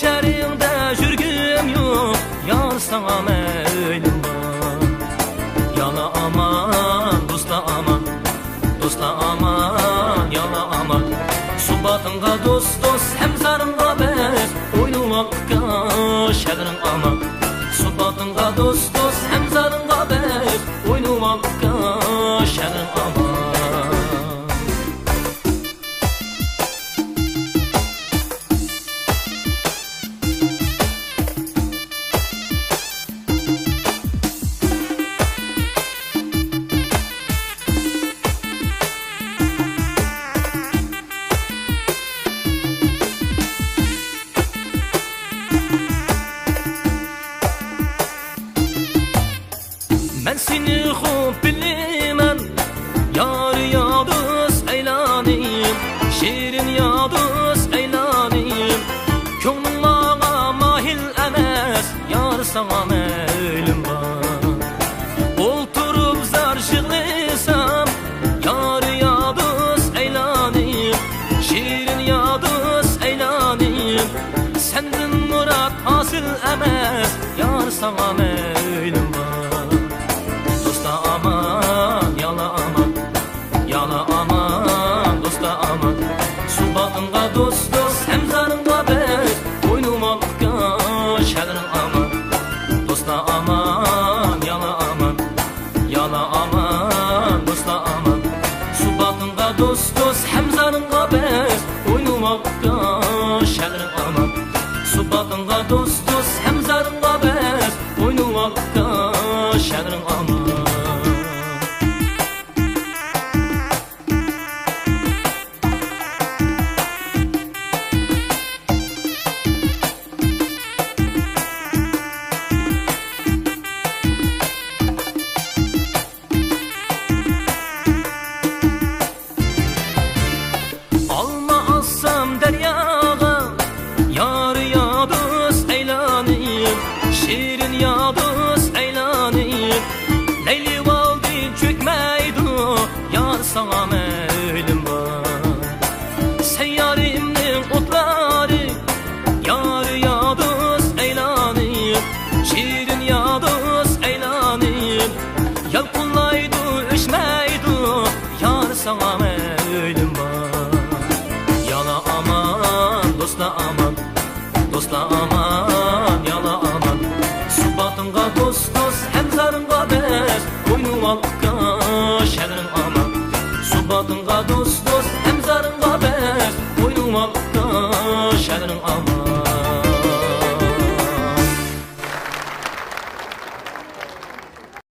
şehrinde jürgüm yok, yar sana meylim var. Yala aman, dosta aman, dosta aman, yala aman. Subatınga dost dost, hem zarınga bez, oynumakka şehrin aman. Subatınga dost dost, hem zarınga bez, oynumakka şehrin aman. Ben seni خوب bilimen, yar ya dost eylanayım, şirin ya dost eylanayım. Könlüm bana mahil emes, yar sana meylim var. Oturup zar şıklıysam, yar ya dost eylanayım, şirin ya dost eylanayım. Senden murat hasıl emes, yar sana meylim var. Aman, yala aman, yala aman, dosta aman. Subatınga dost dost, hem zarınga bez, oynumakka şehrin aman. Dosta aman, yala aman, yala aman, dosta aman. Subatınga dost dost, hem zarınga bez, oynumakka şehrin aman. Subatınga dost dost, hem zarınga bez, oynumakka şehrin aman. Şirin ya dost eylanayım, Leyli valdi çökmeydu, yar sana meylim var. Sen yarimnin otları, yar ya dost eylanayım, şirin ya dost eylanayım. Yalkullaydu üşmeydu, yar sana meylim var. Yala aman, dosta aman, dosta aman, yala aman. Subatınga dost dost, hem zarınga bez, oynumakka